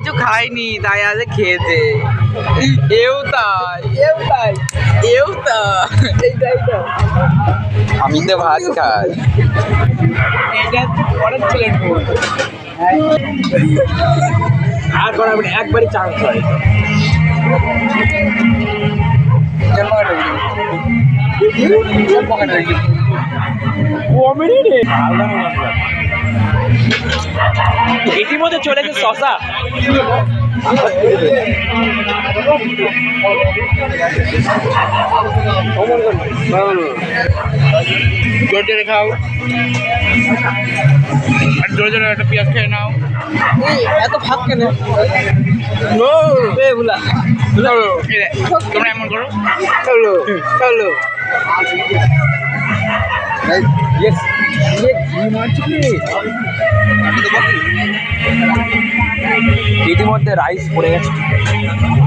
কিছু খাইনি তাই আজ খেয়েছে। এও তাই আমি তো ভাত খাই। আর করা একবারই চান্স হয়। ইতিমধ্যে চলেছে শশা। জোরে জোরে খাও, আর জোরে জোরে একটা পেঁয়াজ খেয়ে নাও। এত ভাত কেন? তোমরা এমন করো। চলো ইতিমধ্যে রাইস পড়ে গেছে।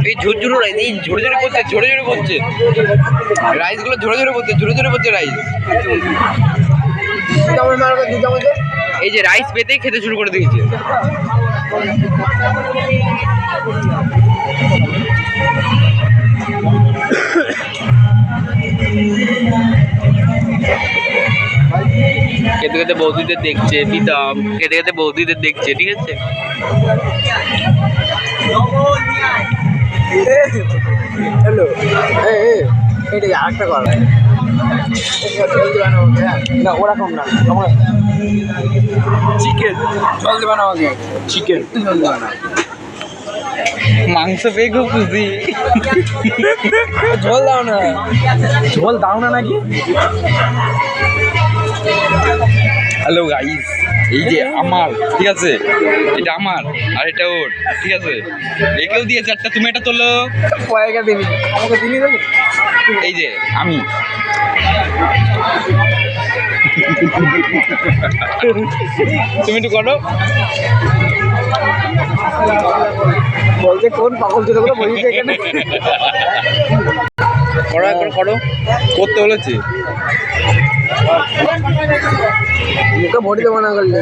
এই ঝুরঝুরো রাইস, এই ঝরে করছে রাইসগুলো ঝরে পড়ছে রাইস। এই যে রাইস পেতেই খেতে শুরু করে দিয়েছে। খেতে খেতে বৌদিদের দেখছে প্রীতম, খেতে খেতে বৌদিদের দেখছে, ঠিক আছে। হ্যালো, এটা আরেকটা কর না, ওরকম না, চিকেন জলদি বানাও, চিকেন জলদি বানাও। মাংস পেয়ে খুব খুশি। ঝোল দাও না নাকি? হ্যালো গাইস, এই যে আমার, ঠিক আছে, এটা আমার আর এটা ওর, ঠিক আছে। একেও দিয়েছে একটা, তুমি এটা তোলো। কয়েকটা দিবি আমাকে দিলি দেবে। এই যে আমি তুমি একটু করো। বলছে কোন পাগল ছিল বসেছে এখানে। করো একবার করো, করতে বলেছি। মুখে ভরি দেবো না করলে।